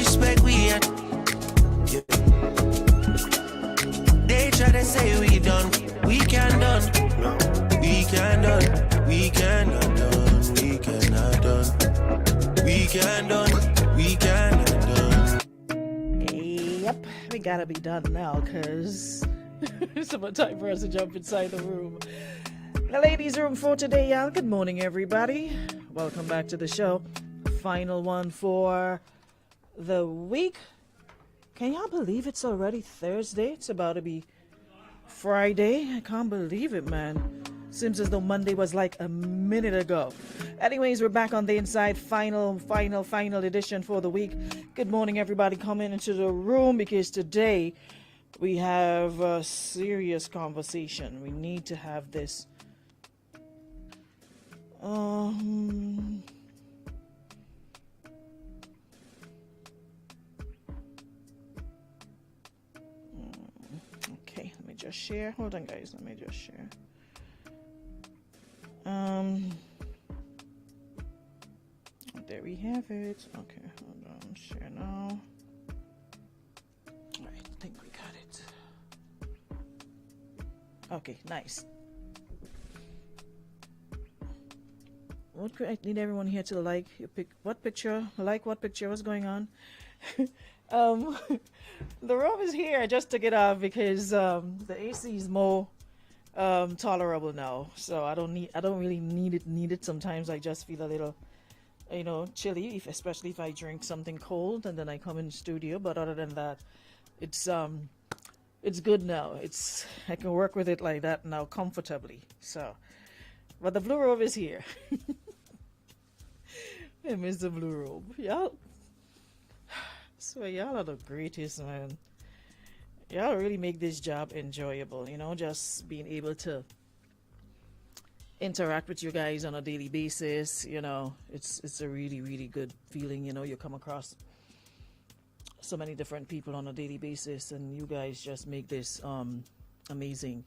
disrespect we at. Yeah. They try to say we done, we can done. We can done, we cannot done, we cannot done. We can done, we cannot done. Yep, we gotta be done now, cause it's about time for us to jump inside the room. The ladies' room for today, y'all. Good morning, everybody. Welcome back to the show. Final one for the week. Can y'all believe it's already Thursday? It's about to be Friday. I can't believe it, man. Seems as though Monday was like a minute ago. Anyways, we're back on the inside. Final edition for the week. Good morning, everybody coming into the room, because today we have a serious conversation. We need to have this. Okay, let me just share. Hold on, guys. Let me just share. There we have it. Okay, hold on. Share now. All right, I think we got it. Okay, nice. What could I need everyone here to like your what picture? Like what picture? What's going on? The room is here. I just took it off because the AC is more tolerable now. So I don't really need it. Sometimes I just feel a little, chilly, especially if I drink something cold and then I come in the studio. But other than that, it's good now. I can work with it like that now comfortably. So, but the blue robe is here. I miss the blue robe. Y'all, so y'all are the greatest, man. Y'all really make this job enjoyable, just being able to interact with you guys on a daily basis. It's a really, really good feeling. You come across so many different people on a daily basis, and you guys just make this amazing.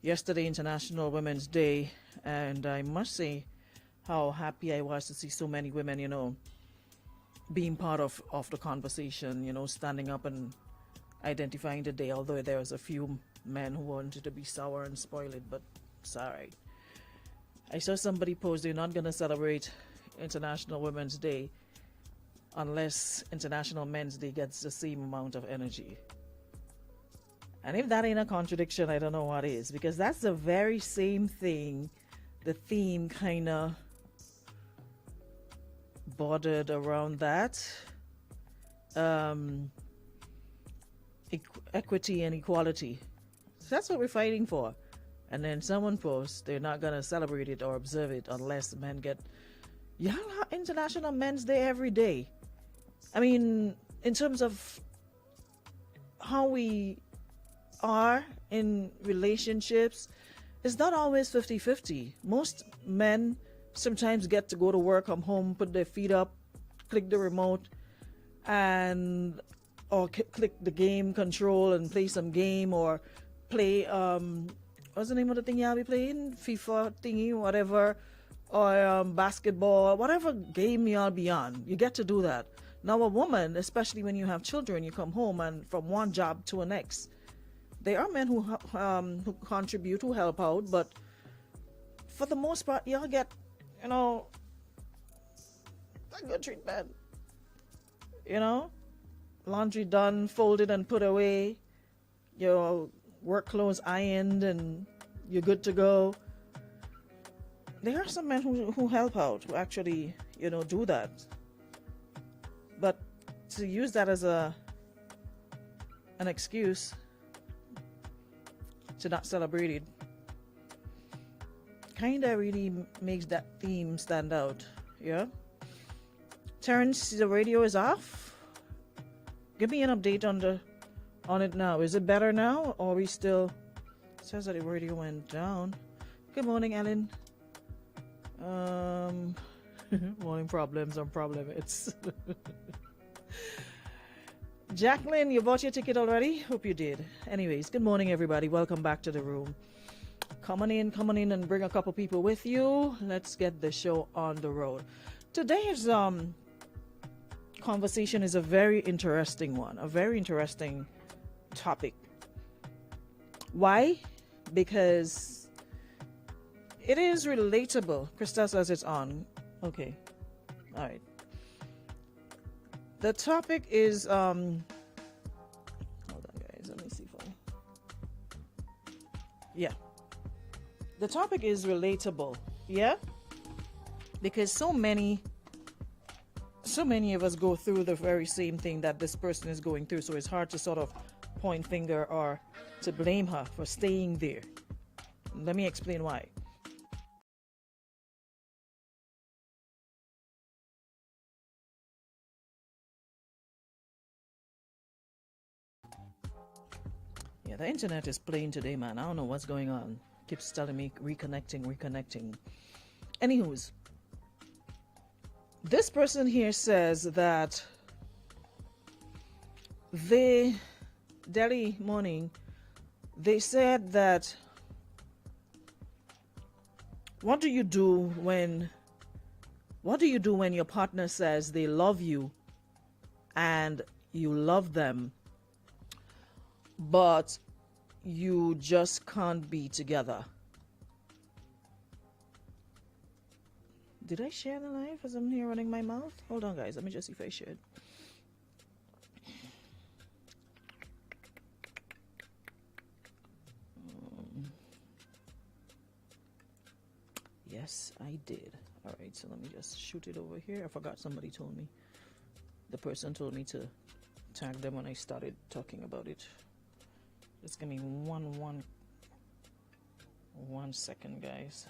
Yesterday, International Women's Day, and I must say how happy I was to see so many women, being part of the conversation, standing up and identifying the day, although there was a few men who wanted to be sour and spoil it, but it's alright. I saw somebody post they're not going to celebrate International Women's Day unless International Men's Day gets the same amount of energy. And if that ain't a contradiction, I don't know what is, because that's the very same thing the theme kind of bordered around that. Equity and equality. So that's what we're fighting for. And then someone posts they're not going to celebrate it or observe it unless men get International Men's Day every day. I mean, in terms of how we are in relationships, it's not always 50-50. Most men sometimes get to go to work, come home, put their feet up, click the remote, or click the game control and play some game, or play what's the name of the thing y'all be playing? FIFA thingy, whatever, or basketball, whatever game y'all be on. You get to do that. Now a woman, especially when you have children, you come home and from one job to the next. There are men who contribute, who help out, but for the most part, y'all get, a good treatment. Laundry done, folded and put away, your work clothes ironed, and you're good to go. There are some men who help out, who actually, do that. But to use that as an excuse to not celebrate it kind of really makes that theme stand out. Yeah. Terrence, the radio is off. Give me an update on it now. Is it better now, or we still? It says that the radio went down. Good morning, Ellen. Morning problems on problem. It's Jacqueline, you bought your ticket already? Hope you did. Anyways, good morning, everybody. Welcome back to the room. Come on in and bring a couple people with you. Let's get the show on the road. Today's conversation is a very interesting one, a very interesting topic. Why? Because it is relatable. Krista says it's on. Okay. All right. The topic is hold on guys, let me see if yeah. The topic is relatable. Yeah? Because so many of us go through the very same thing that this person is going through, so it's hard to sort of point finger or to blame her for staying there. Let me explain why. Yeah, the internet is playing today, man. I don't know what's going on. Keeps telling me reconnecting. Anywho's, this person here says that Delhi Morning, they said that what do you do when your partner says they love you and you love them, but you just can't be together? Did I share the live as I'm here running my mouth? Hold on, guys. Let me just see if I shared. Yes, I did. All right, so let me just shoot it over here. I forgot somebody told me. The person told me to tag them when I started talking about it. Just give me one second, guys.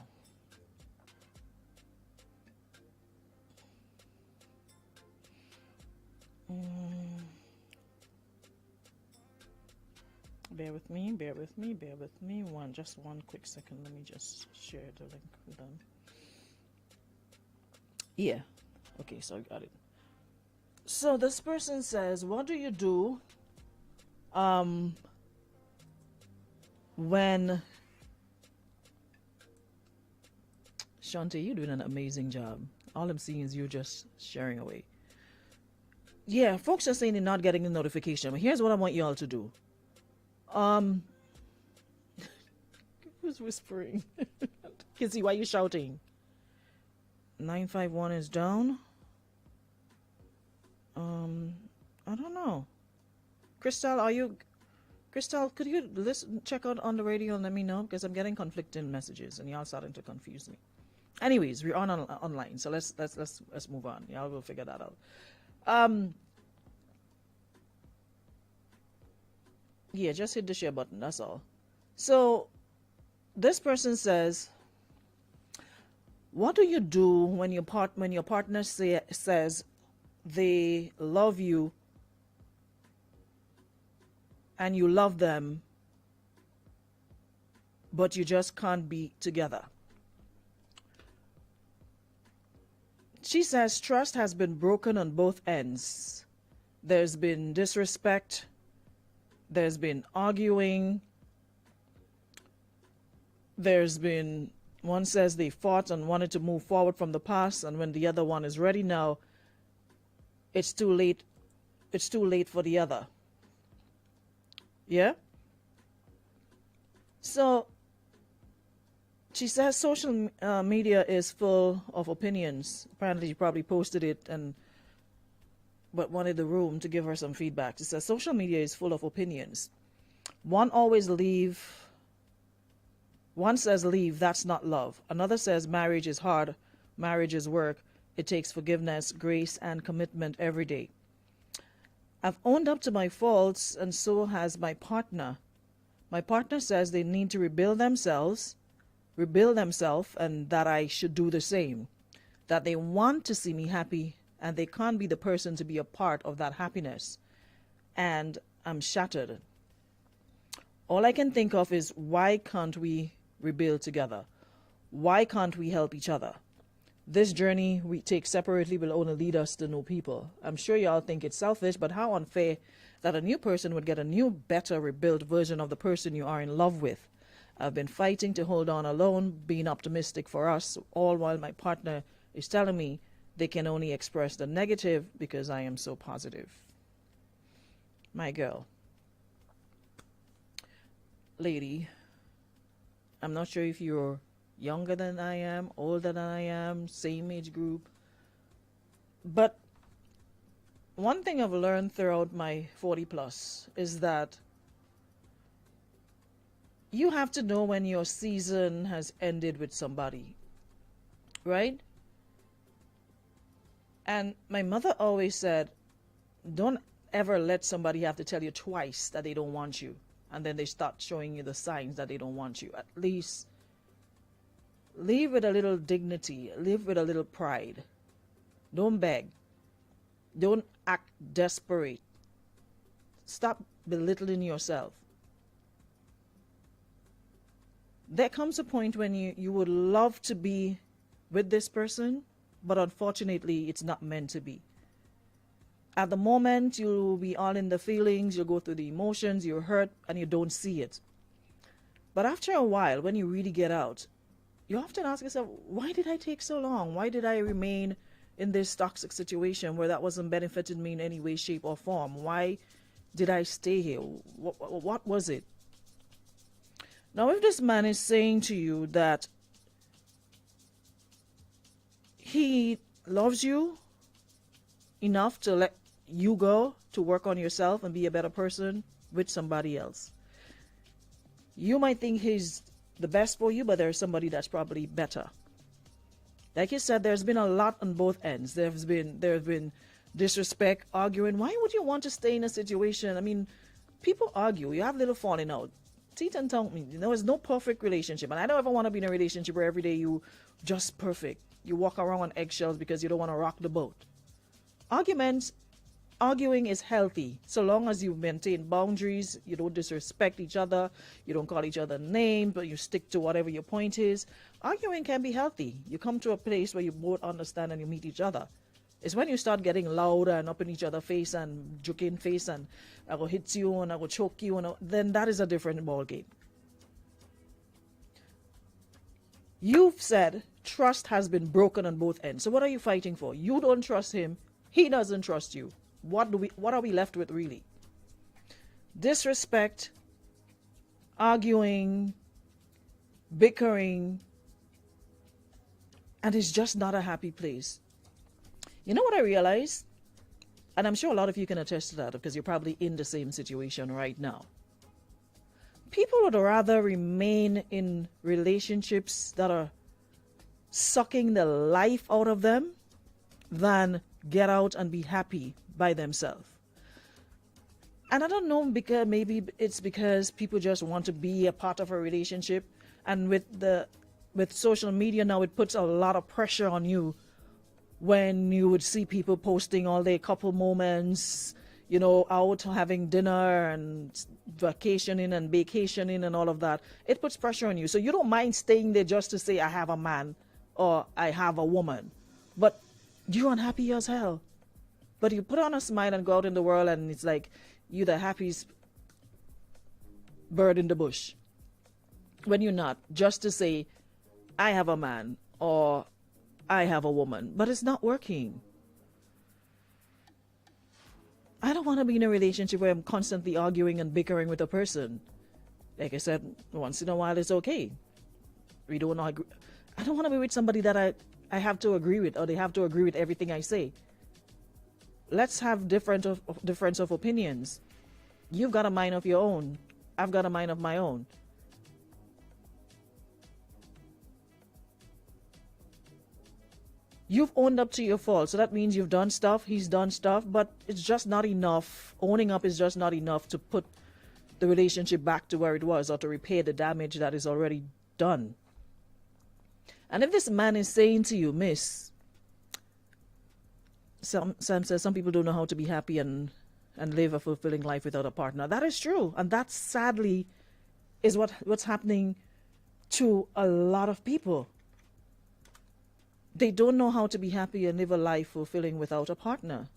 Bear with me. Just one quick second. Let me just share the link with them. Yeah. Okay, so I got it. So this person says, what do you do when Shanti, you're doing an amazing job. All I'm seeing is you just sharing away. Yeah, folks are saying they're not getting the notification. But here's what I want you all to do. Who's whispering? Kizzy, why are you shouting? 951 is down. I don't know. Crystal, could you check out on the radio and let me know? Because I'm getting conflicting messages and y'all starting to confuse me. Anyways, we're online, so let's move on. Y'all will figure that out. Yeah, just hit the share button, that's all. So this person says, what do you do when your partner says they love you and you love them, but you just can't be together? She says trust has been broken on both ends. There's been disrespect. There's been arguing. There's been, one says they fought and wanted to move forward from the past, and when the other one is ready now, it's too late. It's too late for the other. Yeah? So she says social media is full of opinions. Apparently, she probably posted it but wanted the room to give her some feedback. She says social media is full of opinions. One says leave, that's not love. Another says marriage is hard, marriage is work. It takes forgiveness, grace, and commitment every day. I've owned up to my faults, and so has my partner. My partner says they need to rebuild themselves, and that I should do the same. That they want to see me happy, and they can't be the person to be a part of that happiness. And I'm shattered. All I can think of is, why can't we rebuild together? Why can't we help each other? This journey we take separately will only lead us to new people. I'm sure y'all think it's selfish, but how unfair that a new person would get a new, better, rebuilt version of the person you are in love with. I've been fighting to hold on alone, being optimistic for us, all while my partner is telling me They can only express the negative because I am so positive. My girl. Lady, I'm not sure if you're younger than I am, older than I am, same age group. But one thing I've learned throughout my 40 plus is that you have to know when your season has ended with somebody, right? And my mother always said, don't ever let somebody have to tell you twice that they don't want you, and then they start showing you the signs that they don't want you. At least live with a little dignity, live with a little pride. Don't beg. Don't act desperate. Stop belittling yourself. There comes a point when you would love to be with this person, but unfortunately it's not meant to be. At the moment, you'll be all in the feelings, you'll go through the emotions, you're hurt, and you don't see it. But after a while, when you really get out, you often ask yourself, why did I take so long? Why did I remain in this toxic situation where that wasn't benefiting me in any way, shape, or form? Why did I stay here? What was it? Now, if this man is saying to you that he loves you enough to let you go to work on yourself and be a better person with somebody else, you might think he's the best for you, but there's somebody that's probably better. Like you said, there's been a lot on both ends. There have been disrespect, arguing. Why would you want to stay in a situation? I mean, people argue. You have little falling out. Teeth and tongue. There is no perfect relationship, and I don't ever want to be in a relationship where every day you just perfect. You walk around on eggshells because you don't want to rock the boat. Arguing is healthy so long as you maintain boundaries, you don't disrespect each other, you don't call each other names, but you stick to whatever your point is. Arguing can be healthy. You come to a place where you both understand and you meet each other. It's when you start getting louder and up in each other's face and joking face and I will hit you and I will choke you, and then that is a different ball game. You've said trust has been broken on both ends. So what are you fighting for? You don't trust him. He doesn't trust you. What are we left with really? Disrespect, arguing, bickering, and it's just not a happy place. You know what I realized? And I'm sure a lot of you can attest to that because you're probably in the same situation right now. People would rather remain in relationships that are sucking the life out of them than get out and be happy by themselves. And I don't know, because maybe it's because people just want to be a part of a relationship, and with social media now, it puts a lot of pressure on you when you would see people posting all their couple moments, you know, out having dinner and vacationing and all of that. It puts pressure on you. So you don't mind staying there just to say, I have a man or I have a woman. But you're unhappy as hell. But you put on a smile and go out in the world and it's like you're the happiest bird in the bush. When you're not, just to say, I have a man or I have a woman. But it's not working. I don't want to be in a relationship where I'm constantly arguing and bickering with a person. Like I said, once in a while it's okay. We don't agree. I don't want to be with somebody that I have to agree with, or they have to agree with everything I say. Let's have difference of opinions. You've got a mind of your own. I've got a mind of my own. You've owned up to your fault, so that means you've done stuff, he's done stuff, but it's just not enough. Owning up is just not enough to put the relationship back to where it was or to repair the damage that is already done. And if this man is saying to you, miss, Sam says some people don't know how to be happy and live a fulfilling life without a partner. That is true. And that sadly is what's happening to a lot of people. They don't know how to be happy and live a life fulfilling without a partner.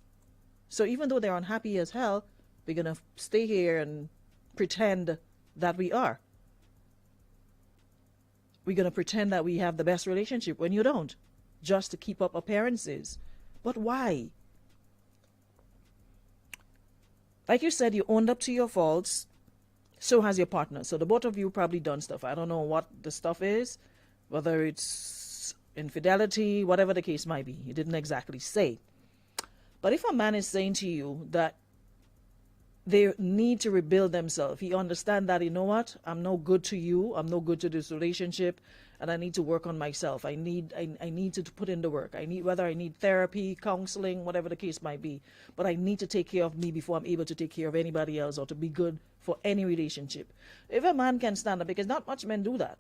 So even though they're unhappy as hell, we're going to stay here and pretend that we are. We're going to pretend that we have the best relationship when you don't, just to keep up appearances. But why? Like you said, you owned up to your faults. So has your partner. So the both of you probably done stuff. I don't know what the stuff is, whether it's infidelity, whatever the case might be. You didn't exactly say. But if a man is saying to you that they need to rebuild themselves, he understands that, you know what, I'm no good to you, I'm no good to this relationship, and I need to work on myself. I need to put in the work. Whether I need therapy, counseling, whatever the case might be, but I need to take care of me before I'm able to take care of anybody else or to be good for any relationship. If a man can stand up, because not much men do that,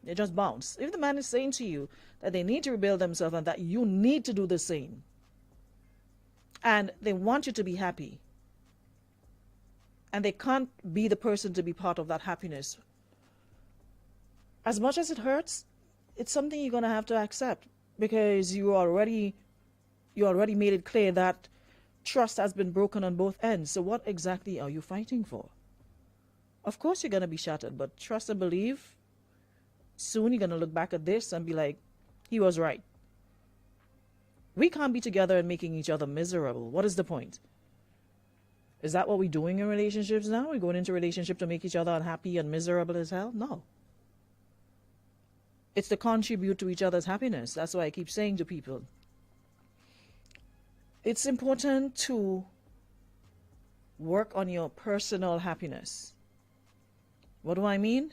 they just bounce. If the man is saying to you that they need to rebuild themselves and that you need to do the same, and they want you to be happy, and they can't be the person to be part of that happiness, as much as it hurts, it's something you're going to have to accept, because you already made it clear that trust has been broken on both ends. So what exactly are you fighting for? Of course you're going to be shattered, but trust and believe, soon you're going to look back at this and be like, he was right. We can't be together and making each other miserable. What is the point? Is that what we're doing in relationships now? We're going into a relationship to make each other unhappy and miserable as hell? No. It's to contribute to each other's happiness. That's why I keep saying to people, it's important to work on your personal happiness. What do I mean?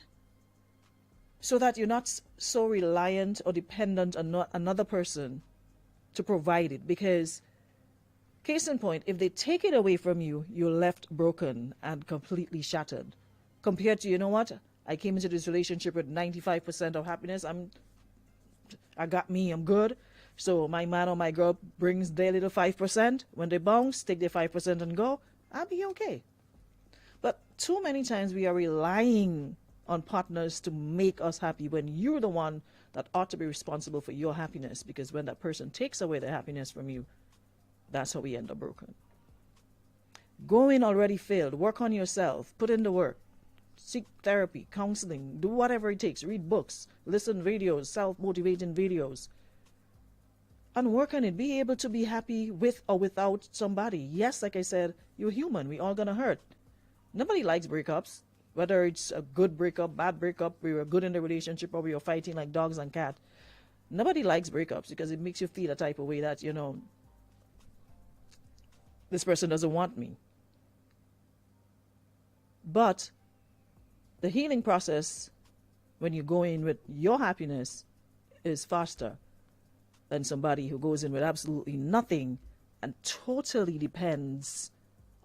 So that you're not so reliant or dependent on another person to provide it. Because, case in point, if they take it away from you, you're left broken and completely shattered. Compared to, you know what? I came into this relationship with 95% of happiness. I got me, I'm good. So my man or my girl brings their little 5%. When they bounce, take their 5% and go, I'll be okay. But too many times we are relying on partners to make us happy when you're the one that ought to be responsible for your happiness. Because when that person takes away the happiness from you, that's how we end up broken. Go in already failed. Work on yourself. Put in the work. Seek therapy, counseling, do whatever it takes. Read books, listen videos, self-motivating videos. And work on it. Be able to be happy with or without somebody. Yes, like I said, you're human. We're all going to hurt. Nobody likes breakups. Whether it's a good breakup, bad breakup, we were good in the relationship, or we were fighting like dogs and cats. Nobody likes breakups because it makes you feel a type of way that, you know, this person doesn't want me. But the healing process, when you go in with your happiness, is faster than somebody who goes in with absolutely nothing and totally depends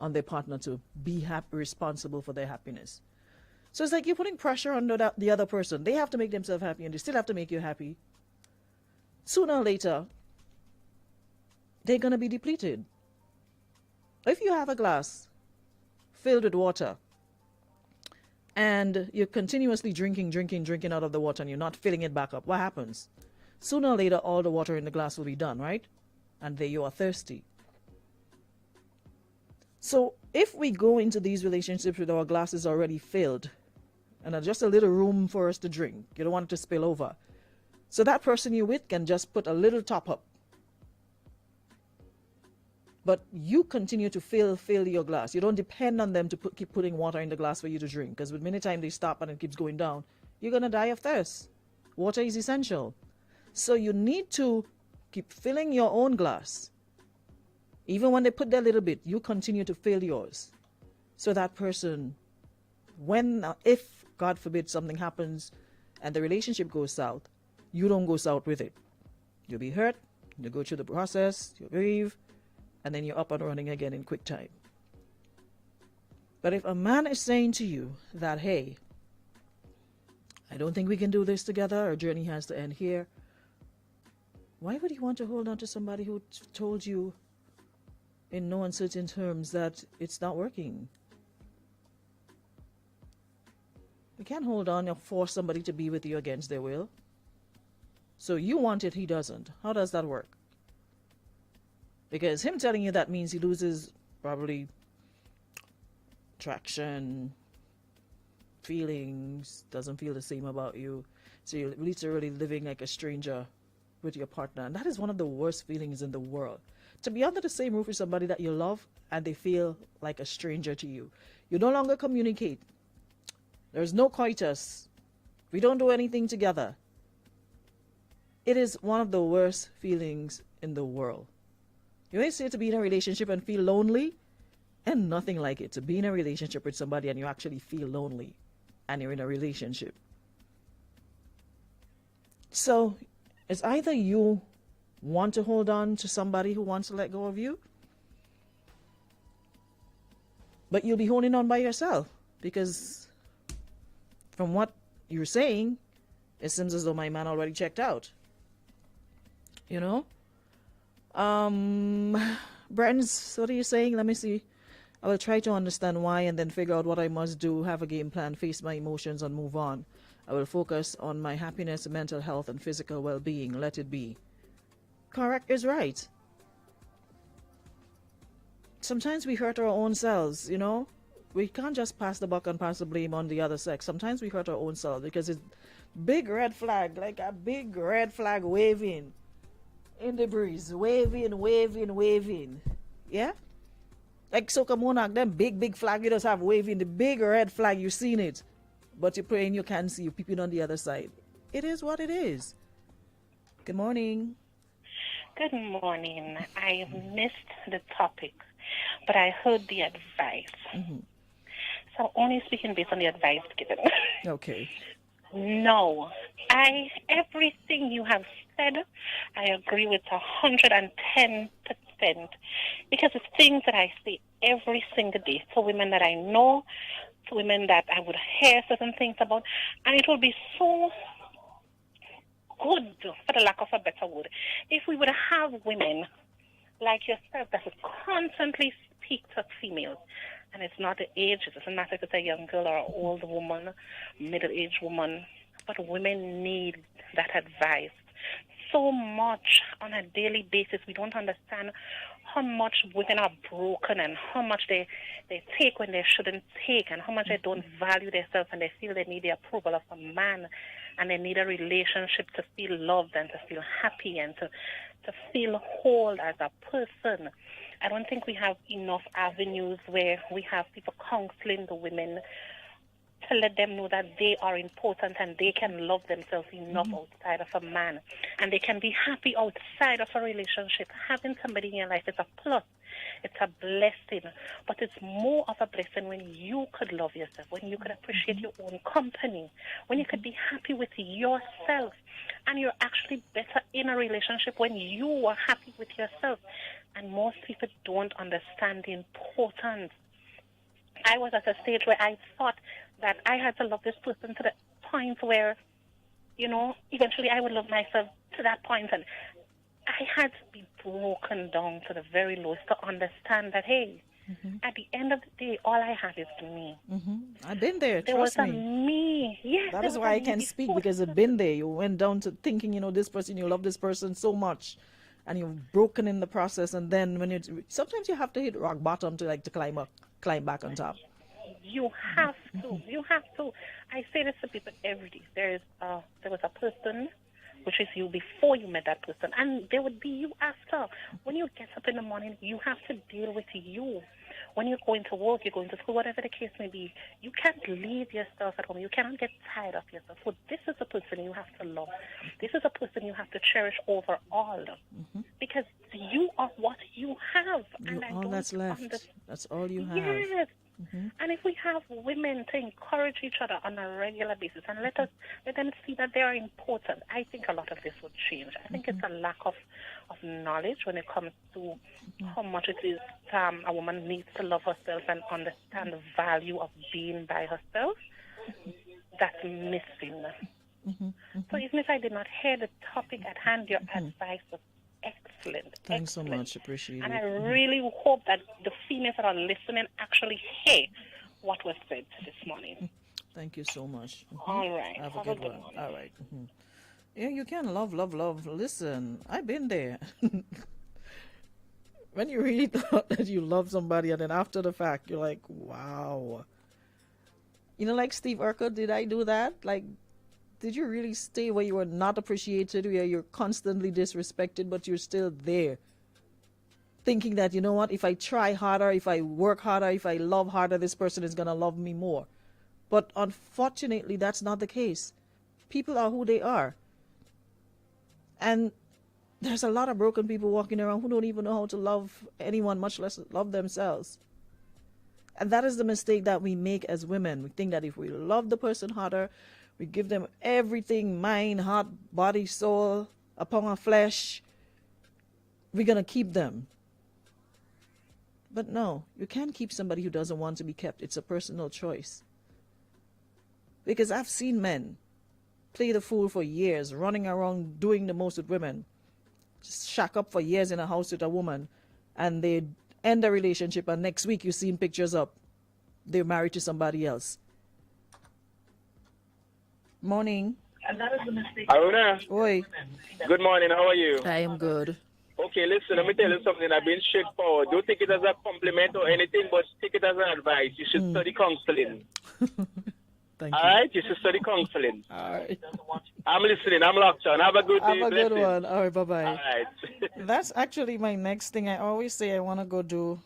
on their partner to be responsible for their happiness. So it's like you're putting pressure on the other person. They have to make themselves happy and they still have to make you happy. Sooner or later, they're going to be depleted. If you have a glass filled with water, and you're continuously drinking out of the water and you're not filling it back up, what happens? Sooner or later, all the water in the glass will be done, right? And there you are thirsty. So if we go into these relationships with our glasses already filled and just a little room for us to drink, you don't want it to spill over. So that person you're with can just put a little top up. But you continue to fill your glass. You don't depend on them to keep putting water in the glass for you to drink. Because with many times they stop and it keeps going down, you're going to die of thirst. Water is essential. So you need to keep filling your own glass. Even when they put their little bit, you continue to fill yours. So that person, if, God forbid, something happens and the relationship goes south, you don't go south with it. You'll be hurt. You go through the process. You grieve. And then you're up and running again in quick time. But if a man is saying to you that, hey, I don't think we can do this together, our journey has to end here, why would you want to hold on to somebody who told you in no uncertain terms that it's not working? You can't hold on and force somebody to be with you against their will. So you want it, he doesn't. How does that work? Because him telling you that means he loses probably traction, feelings, doesn't feel the same about you. So you're literally living like a stranger with your partner. And that is one of the worst feelings in the world. to be under the same roof with somebody that you love and they feel like a stranger to you. You no longer communicate. There's no coitus. We don't do anything together. It is one of the worst feelings in the world. You may say to be in a relationship and feel lonely, and nothing like it. To be in a relationship with somebody and you actually feel lonely and you're in a relationship. So it's either you want to hold on to somebody who wants to let go of you, but you'll be holding on by yourself, because from what you're saying, it seems as though my man already checked out. You know? Brent's, what are you saying? Let me see. I will try to understand why and then figure out what I must do, have a game plan, face my emotions and move on. I will focus on my happiness, mental health and physical well-being. Let it be. Correct is right. Sometimes we hurt our own selves, you know? We can't just pass the buck and pass the blame on the other sex. Sometimes we hurt our own selves because it's big red flag, like a big red flag waving in the breeze. Waving, waving, waving. Yeah? Like Soca Monarch, them big flag you just have waving, the big red flag, you've seen it. But you're praying you can't see, you're peeping on the other side. It is what it is. Good morning. Good morning. I missed the topic, but I heard the advice. Mm-hmm. So only speaking based on the advice given. Okay. No, everything you have said, I agree with 110%, because it's things that I say every single day to women that I know, to women that I would hear certain things about, and it will be so good, for the lack of a better word, if we would have women like yourself that would constantly speak to females. And it's not the age, it doesn't matter if it's a young girl or an old woman, middle-aged woman, but women need that advice so much on a daily basis. We don't understand how much women are broken and how much they take when they shouldn't take, and how much they don't value themselves, and they feel they need the approval of a man, and they need a relationship to feel loved and to feel happy and to feel whole as a person. I don't think we have enough avenues where we have people counseling the women to let them know that they are important and they can love themselves enough outside of a man, and they can be happy outside of a relationship. Having somebody in your life is a plus. It's a blessing, but it's more of a blessing when you could love yourself, when you could appreciate your own company, when you could be happy with yourself, and you're actually better in a relationship when you are happy with yourself. And most people don't understand the importance. I was at a stage where I thought that I had to love this person to the point where, you know, eventually I would love myself to that point. And I had to be broken down to the very lowest to understand that, hey, at the end of the day, all I have is me. I've been there, There was trust a me. me. Yes, That there is was why a I me can speak, before. because I've been there. You went down to thinking, you know, this person, you love this person so much, and you've broken in the process. And then when sometimes you have to hit rock bottom to climb back on top. You have to. You have to. I say this to people every day. There was a person, which is you before you met that person, and there would be you after. When you get up in the morning, you have to deal with you. When you're going to work, you're going to school, whatever the case may be, you can't leave yourself at home. You cannot get tired of yourself. So this is a person you have to love. This is a person you have to cherish over all. Because you are what you have. You're And I all don't that's left. understand. That's all you have. Yes. And if we have women to encourage each other on a regular basis and let them see that they are important, I think a lot of this would change. I think it's a lack of knowledge when it comes to how much it is a woman needs to love herself and understand the value of being by herself. That's missing. So even if I did not hear the topic at hand, your advice was excellent. Thanks so excellent. much. Appreciate And it. I really hope that the females that are listening actually hear what was said this morning. Thank you so much. All right. Have a good one. All right. Yeah, you can love. Listen, I've been there. When you really thought that you love somebody, and then after the fact, you're like, wow. You know, like Steve Urkel, did I do that? Like, did you really stay where you were not appreciated, where you're constantly disrespected, but you're still there? thinking that, you know what, if I try harder, if I work harder, if I love harder, this person is going to love me more. But unfortunately, that's not the case. People are who they are. And there's a lot of broken people walking around who don't even know how to love anyone, much less love themselves. And that is the mistake that we make as women. We think that if we love the person harder, we give them everything, mind, heart, body, soul, upon our flesh, we're going to keep them. But no, you can't keep somebody who doesn't want to be kept. It's a personal choice. Because I've seen men play the fool for years, running around doing the most with women, just shack up for years in a house with a woman, and they end the relationship, and next week you see pictures up. They're married to somebody else. Morning. Aruna, Oi, good morning. How are you? I am good. Okay, listen, let me tell you something. I've been straightforward. Don't take it as a compliment or anything, but take it as an advice. You should study counseling. Thank All you. right? You should study counseling. All right. I'm listening. I'm locked on. Have a good day. Have a good Blessings. one. All right, bye-bye. All right. That's actually my next thing. I always say I want to go do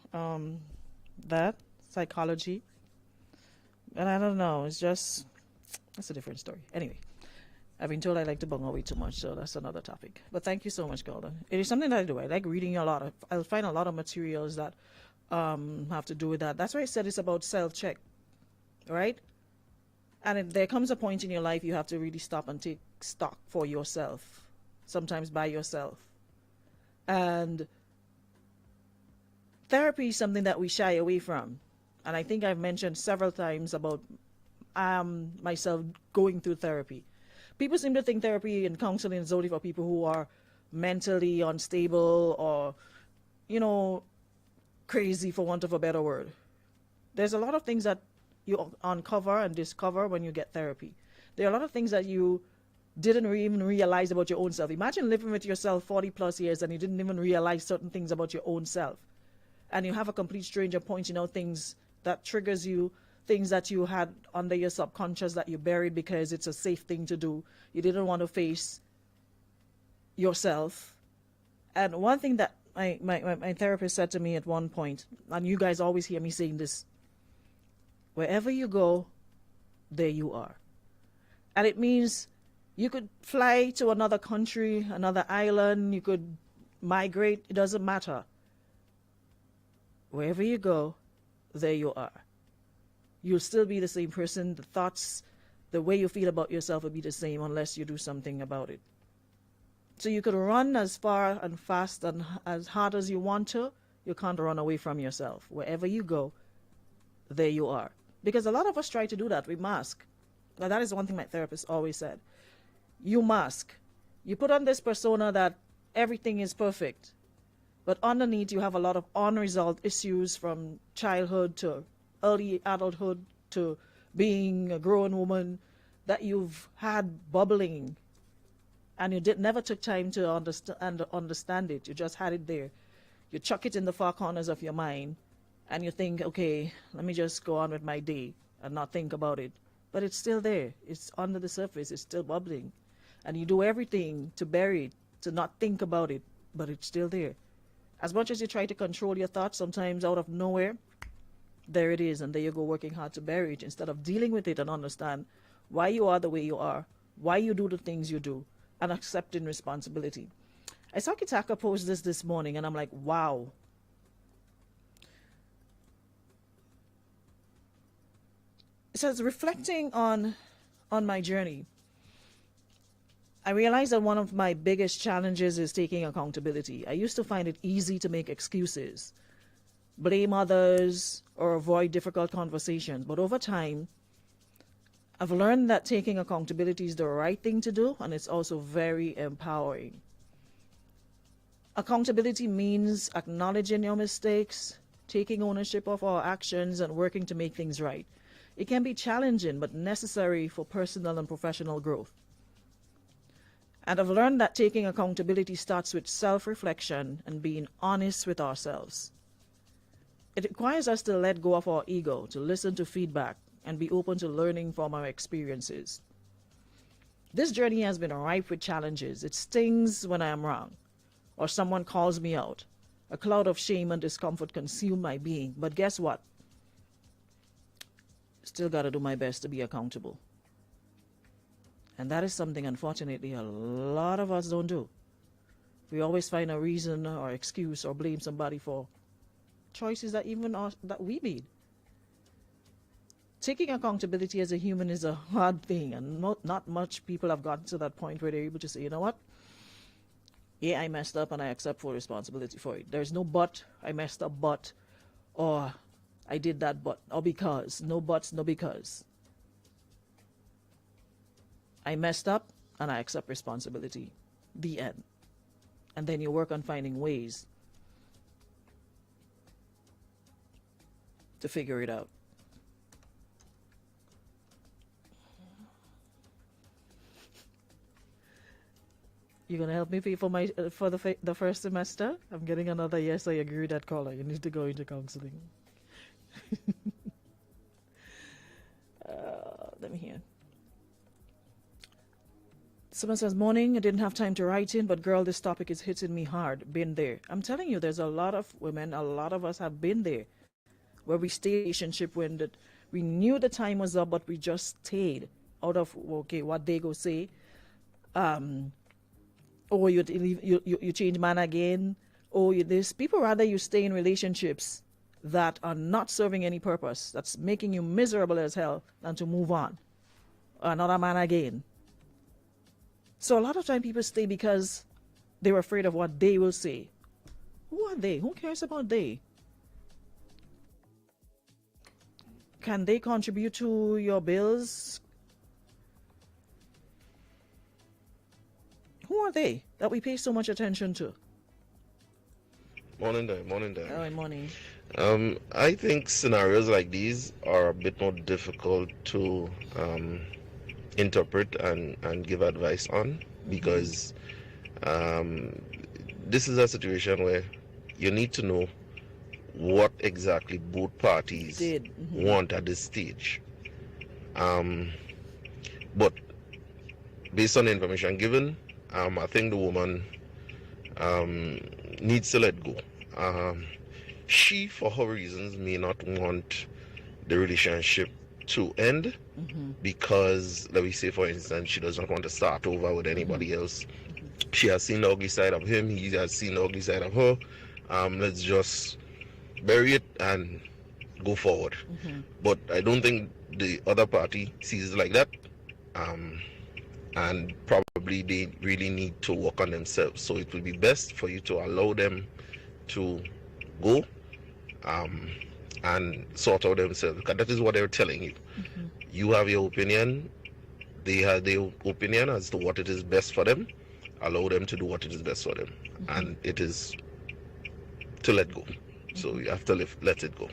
that, psychology. And I don't know. It's just, that's a different story. Anyway, I've been told I like to bung away too much, so that's another topic. But thank you so much, Golden. It is something that I do. I like reading a lot. I'll find a lot of materials that have to do with that. That's why I said it's about self-check, right? And there comes a point in your life you have to really stop and take stock for yourself, sometimes by yourself. And therapy is something that we shy away from. And I think I've mentioned several times about myself going through therapy. People seem to think therapy and counseling is only for people who are mentally unstable or, you know, crazy, for want of a better word. There's a lot of things that you uncover and discover when you get therapy. There are a lot of things that you didn't even realize about your own self. Imagine living with yourself 40 plus years and you didn't even realize certain things about your own self. And you have a complete stranger pointing out things that triggers you, things that you had under your subconscious that you buried because it's a safe thing to do. You didn't want to face yourself. And one thing that my therapist said to me at one point, and you guys always hear me saying this, wherever you go, there you are. And it means you could fly to another country, another island, you could migrate, it doesn't matter. Wherever you go, there you are. You'll still be the same person. The thoughts, the way you feel about yourself will be the same unless you do something about it. So you could run as far and fast and as hard as you want to. You can't run away from yourself. Wherever you go, there you are. Because a lot of us try to do that. We mask. Now, that is one thing my therapist always said. You mask. You put on this persona that everything is perfect. But underneath, you have a lot of unresolved issues from childhood to early adulthood to being a grown woman that you've had bubbling. And you never took time to understand it. You just had it there. You chuck it in the far corners of your mind. And you think, okay, let me just go on with my day and not think about it. But it's still there. It's under the surface. It's still bubbling. And you do everything to bury it, to not think about it, but it's still there. As much as you try to control your thoughts, sometimes out of nowhere, there it is. And there you go working hard to bury it instead of dealing with it and understand why you are the way you are, why you do the things you do, and accepting responsibility. I saw Kitaka post this morning, and I'm like, wow. It says, reflecting on my journey, I realized that one of my biggest challenges is taking accountability. I used to find it easy to make excuses, blame others, or avoid difficult conversations. But over time, I've learned that taking accountability is the right thing to do, and it's also very empowering. Accountability means acknowledging your mistakes, taking ownership of our actions, and working to make things right. It can be challenging, but necessary for personal and professional growth. And I've learned that taking accountability starts with self-reflection and being honest with ourselves. It requires us to let go of our ego, to listen to feedback, and be open to learning from our experiences. This journey has been ripe with challenges. It stings when I am wrong, or someone calls me out. A cloud of shame and discomfort consumed my being. But guess what? Still got to do my best to be accountable. And that is something, unfortunately, a lot of us don't do. We always find a reason or excuse or blame somebody for choices that that we made. Taking accountability as a human is a hard thing, and not much people have gotten to that point where they're able to say, you know what? Yeah, I messed up and I accept full responsibility for it. There's no but, I messed up, but, or I did that, but, or because. No buts, no because. I messed up and I accept responsibility. The end. And then you work on finding ways to figure it out. You gonna help me pay for the first semester? I'm getting another yes. I agree with that caller. You need to go into counseling. Let me hear. Someone says, morning, I didn't have time to write in, but girl, this topic is hitting me hard. Been there. I'm telling you, there's a lot of women, a lot of us have been there, where we stayed in a relationship when we knew the time was up, but we just stayed out of, okay, what they go say, or you change man again, or you this. People rather you stay in relationships that are not serving any purpose, that's making you miserable as hell, than to move on. Another man again. So a lot of time people stay because they're afraid of what they will say. Who are they? Who cares about they? Can they contribute to your bills? Who are they that we pay so much attention to? Morning there, morning there. Oh, morning. I think scenarios like these are a bit more difficult to interpret and give advice on, because this is a situation where you need to know what exactly both parties want at this stage. But based on the information given, I think the woman needs to let go. She, for her reasons, may not want the relationship to end because, let me say, for instance, she does not want to start over with anybody else. She has seen the ugly side of him, he has seen the ugly side of her. Let's just bury it and go forward. But I don't think the other party sees it like that. And probably they really need to work on themselves. So it will be best for you to allow them to go and sort out themselves, because that is what they're telling you. You have your opinion, they have their opinion as to what it is best for them. Allow them to do what it is best for them, and it is to let go. So you have to let it go.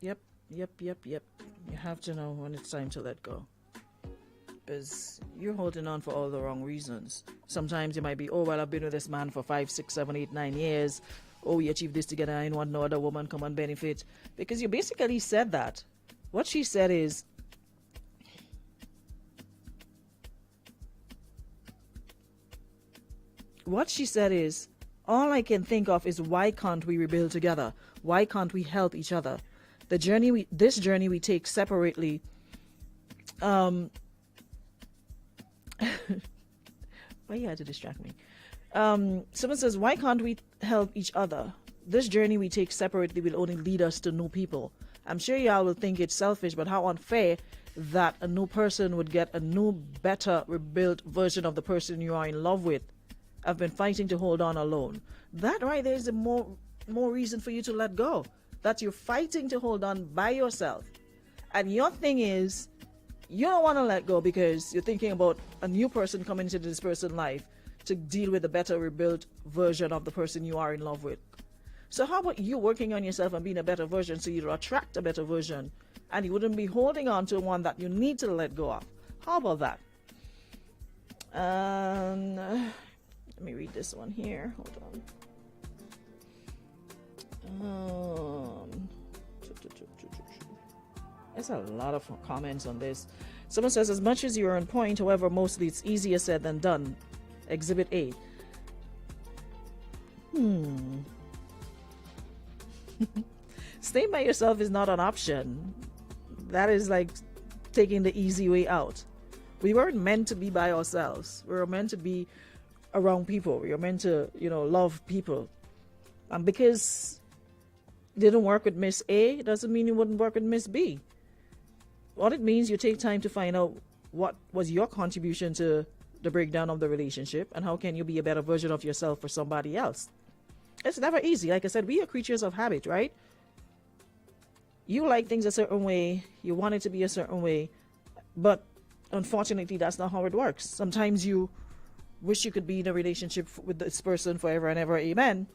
Yep. You have to know when it's time to let go, because you're holding on for all the wrong reasons. Sometimes you might be, oh well, I've been with this man for 5, 6, 7, 8, 9 years. Oh, we achieved this together, I don't want no other woman come and benefit. Because you basically said that. What she said is, all I can think of is, why can't we rebuild together? Why can't we help each other? This journey we take separately. Why you had to distract me? Someone says, why can't we help each other? This journey we take separately will only lead us to new people. I'm sure y'all will think it's selfish, but how unfair that a new person would get a new, better, rebuilt version of the person you are in love with. I've been fighting to hold on alone. That right there is a more reason for you to let go. That you're fighting to hold on by yourself. And your thing is, you don't want to let go because you're thinking about a new person coming into this person's life to deal with a better rebuilt version of the person you are in love with. So how about you working on yourself and being a better version so you attract a better version, and you wouldn't be holding on to one that you need to let go of? How about that? Let me read this one here. Hold on. There's a lot of comments on this. Someone says, as much as you're on point, however, mostly it's easier said than done. Exhibit A. Staying by yourself is not an option. That is like taking the easy way out. We weren't meant to be by ourselves. We were meant to be around people. We were meant to, love people. And because it didn't work with Miss A, doesn't mean it wouldn't work with Miss B. What it means, you take time to find out what was your contribution to the breakdown of the relationship and how can you be a better version of yourself for somebody else. It's never easy. Like I said, we are creatures of habit, right? You like things a certain way, you want it to be a certain way, but unfortunately that's not how it works. Sometimes you wish you could be in a relationship with this person forever and ever, amen.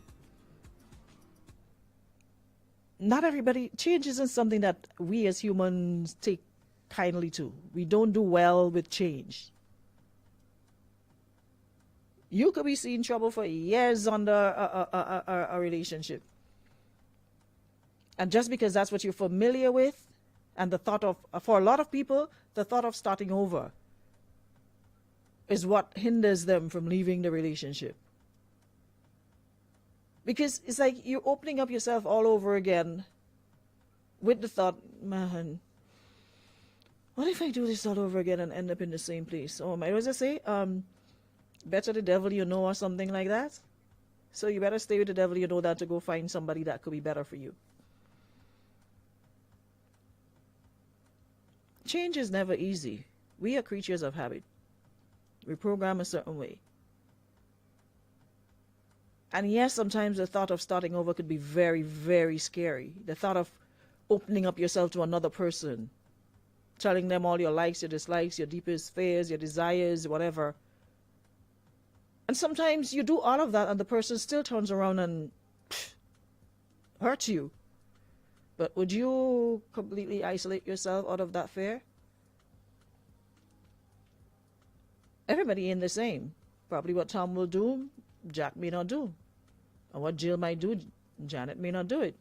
Not everybody, change isn't something that we as humans take kindly to. We don't do well with change. You could be seeing trouble for years under a relationship. And just because that's what you're familiar with, and the thought of, for a lot of people, the thought of starting over is what hinders them from leaving the relationship. Because it's like you're opening up yourself all over again with the thought, man, what if I do this all over again and end up in the same place? Oh, what does it say? Better the devil you know or something like that. So you better stay with the devil you know than to go find somebody that could be better for you. Change is never easy. We are creatures of habit. We program a certain way. And yes, sometimes the thought of starting over could be very, very scary. The thought of opening up yourself to another person, telling them all your likes, your dislikes, your deepest fears, your desires, whatever. And sometimes you do all of that and the person still turns around and hurts you. But would you completely isolate yourself out of that fear? Everybody ain't the same. Probably what Tom will do, Jack may not do. And what Jill might do, Janet may not do it.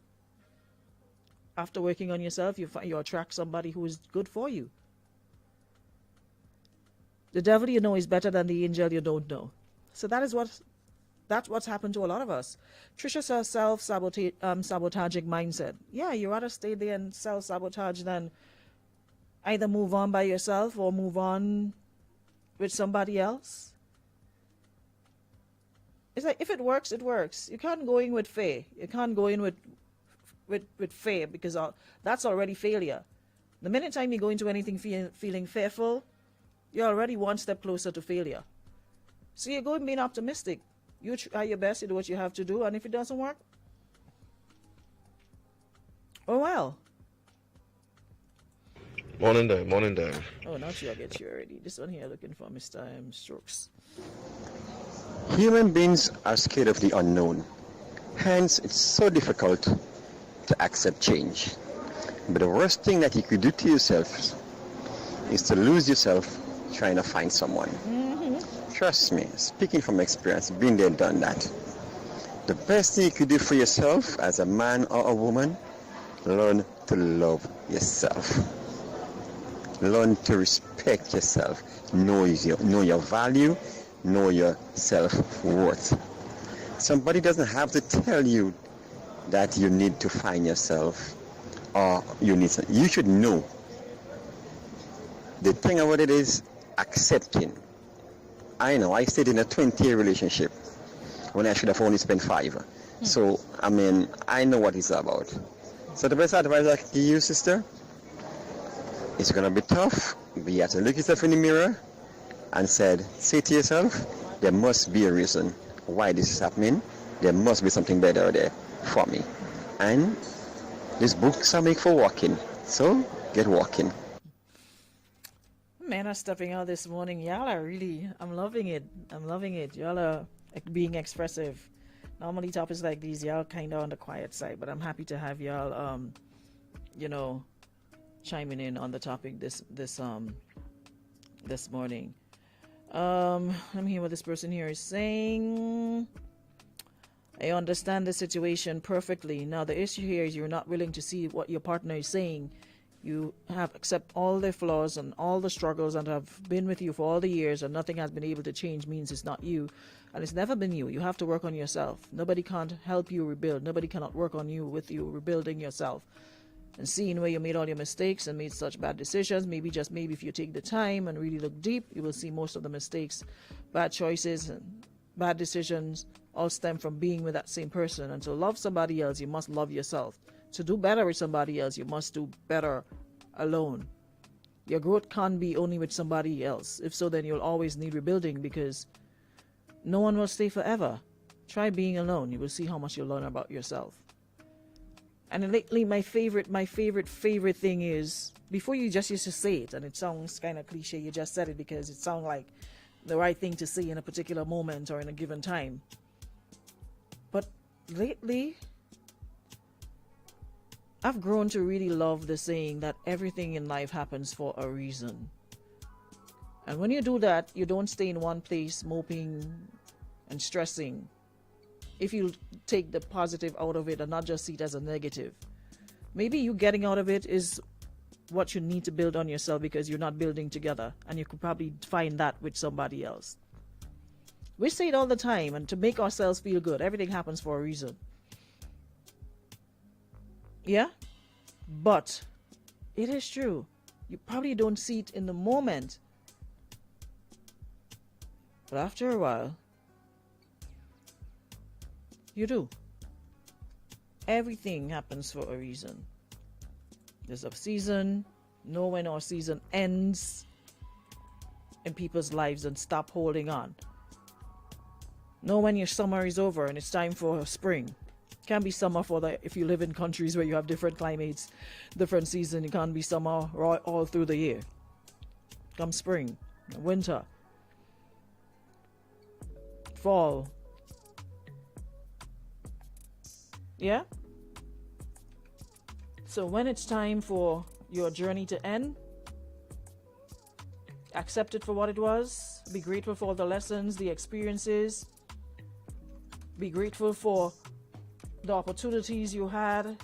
After working on yourself, you attract somebody who is good for you. The devil you know is better than the angel you don't know. So that's what's happened to a lot of us. Trisha says self-sabotaging mindset. Yeah, you rather stay there and self-sabotage than either move on by yourself or move on with somebody else. It's like, if it works, it works. You can't go in with fear. You can't go in with fear because that's already failure. The minute time you go into anything feeling fearful, you're already one step closer to failure. So you go and being optimistic. You try your best, you do what you have to do, and if it doesn't work, oh well. Morning time. Oh, not you, I'll get you already. This one here looking for Mr. Strokes. Human beings are scared of the unknown. Hence, it's so difficult to accept change. But the worst thing that you could do to yourself is to lose yourself trying to find someone. Trust me, speaking from experience, been there, done that. The best thing you could do for yourself as a man or a woman, learn to love yourself. Learn to respect yourself. Know your value, know your self-worth. Somebody doesn't have to tell you that you need to find yourself or you should know. The thing about it is accepting. I know, I stayed in a 20-year relationship when I should have only spent 5. So, I know what it's about. So the best advice I can give you, sister, it's going to be tough, but you have to look yourself in the mirror and say to yourself, there must be a reason why this is happening. There must be something better there for me. And these books are made for walking. So, get walking. Man, I'm stepping out this morning. Y'all are really, I'm loving it. Y'all are being expressive. Normally topics like these, y'all kind of on the quiet side, but I'm happy to have y'all, chiming in on the topic this morning. Let me hear what this person here is saying. I understand the situation perfectly. Now, the issue here is you're not willing to see what your partner is saying. You have accept all their flaws and all the struggles and have been with you for all the years and nothing has been able to change means it's not you. And it's never been you. You have to work on yourself. Nobody can't help you rebuild. Nobody cannot work on you with you rebuilding yourself. And seeing where you made all your mistakes and made such bad decisions, maybe just maybe if you take the time and really look deep, you will see most of the mistakes, bad choices, and bad decisions all stem from being with that same person. And to love somebody else, you must love yourself. To do better with somebody else, you must do better alone. Your growth can't be only with somebody else. If so, then you'll always need rebuilding, because no one will stay forever. Try being alone. You will see how much you'll learn about yourself. And lately, my favorite thing is, before you just used to say it, and it sounds kind of cliche, you just said it because it sounds like the right thing to say in a particular moment or in a given time. But lately, I've grown to really love the saying that everything in life happens for a reason. And when you do that, you don't stay in one place moping and stressing. If you take the positive out of it and not just see it as a negative. Maybe you getting out of it is what you need to build on yourself, because you're not building together, and you could probably find that with somebody else. We say it all the time, and to make ourselves feel good, everything happens for a reason. Yeah? But it is true. You probably don't see it in the moment. But after a while, you do. Everything happens for a reason. There's a season. Know when our season ends in people's lives and stop holding on. Know when your summer is over and it's time for spring. Can't be summer if you live in countries where you have different climates, different season. It can't be summer all through the year. Come spring, winter, fall. Yeah? So when it's time for your journey to end, accept it for what it was. Be grateful for all the lessons, the experiences. Be grateful for the opportunities you had.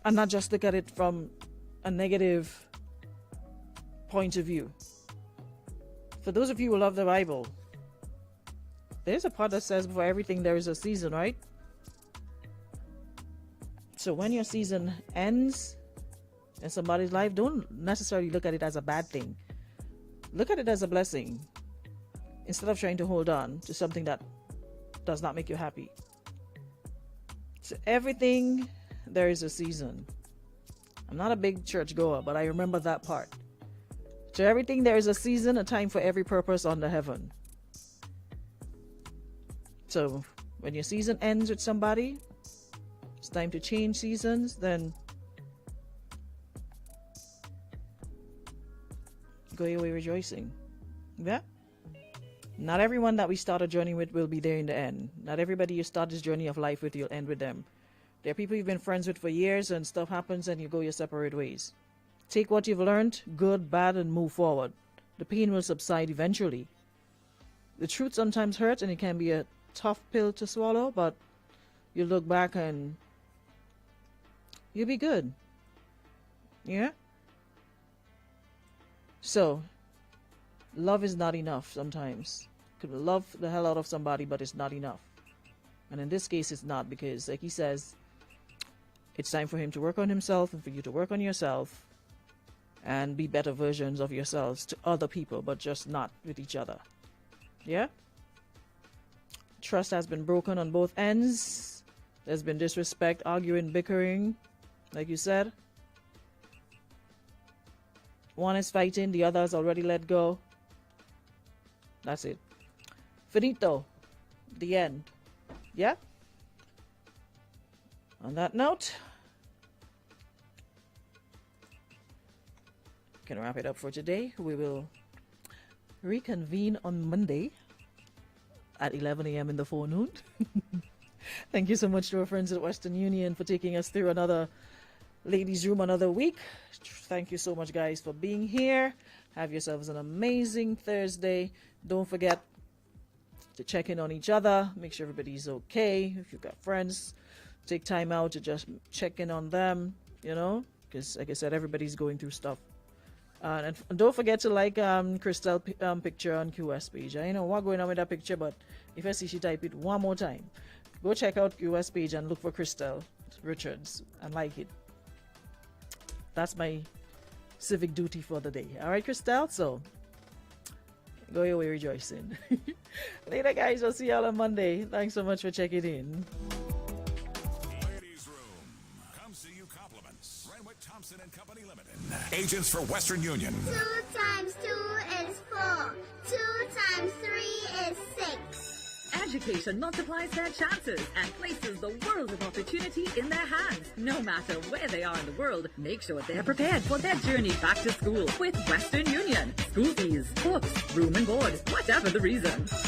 And not just look at it from a negative point of view. For those of you who love the Bible, there's a part that says for everything there is a season, right? So when your season ends in somebody's life, don't necessarily look at it as a bad thing. Look at it as a blessing, instead of trying to hold on to something that does not make you happy. So everything, there is a season. I'm not a big church goer, but I remember that part. To everything there is a season, a time for every purpose under heaven. So when your season ends with somebody, it's time to change seasons, then go your way rejoicing. Yeah? Not everyone that we start a journey with will be there in the end. Not everybody you start this journey of life with, you'll end with them. There are people you've been friends with for years, and stuff happens and you go your separate ways. Take what you've learned, good, bad, and move forward. The pain will subside eventually. The truth sometimes hurts, and it can be a tough pill to swallow, but you look back and you'll be good. Yeah? So, love is not enough sometimes. You could love the hell out of somebody, but it's not enough. And in this case, it's not, because, like he says, it's time for him to work on himself and for you to work on yourself and be better versions of yourselves to other people, but just not with each other. Yeah? Trust has been broken on both ends. There's been disrespect, arguing, bickering, like you said. One is fighting, the other has already let go. That's it. Finito. The end. Yeah? On that note, can wrap it up for today. We will reconvene on Monday at 11 a.m. in the forenoon. Thank you so much to our friends at Western Union for taking us through another ladies' room another week. Thank you so much, guys, for being here. Have yourselves an amazing Thursday. Don't forget to check in on each other. Make sure everybody's okay. If you've got friends, take time out to just check in on them, you know, because like I said, everybody's going through stuff And don't forget to like Crystal picture on QS page. I know what's going on with that picture, but if I see she type it one more time, go check out QS page and look for Crystal Richards and like it. That's my civic duty for the day. All right, Crystal? So go your way rejoicing. Later, guys. I'll see y'all on Monday. Thanks so much for checking in. Ladies' Room. Come see you compliments. Renwick Thompson and Company Limited. Agents for Western Union. 2 times 2 is 4. 2 times 3 is 6. Education multiplies their chances and places the world of opportunity in their hands. No matter where they are in the world, make sure they're prepared for their journey back to school with Western Union. School fees, books, room and board, whatever the reason.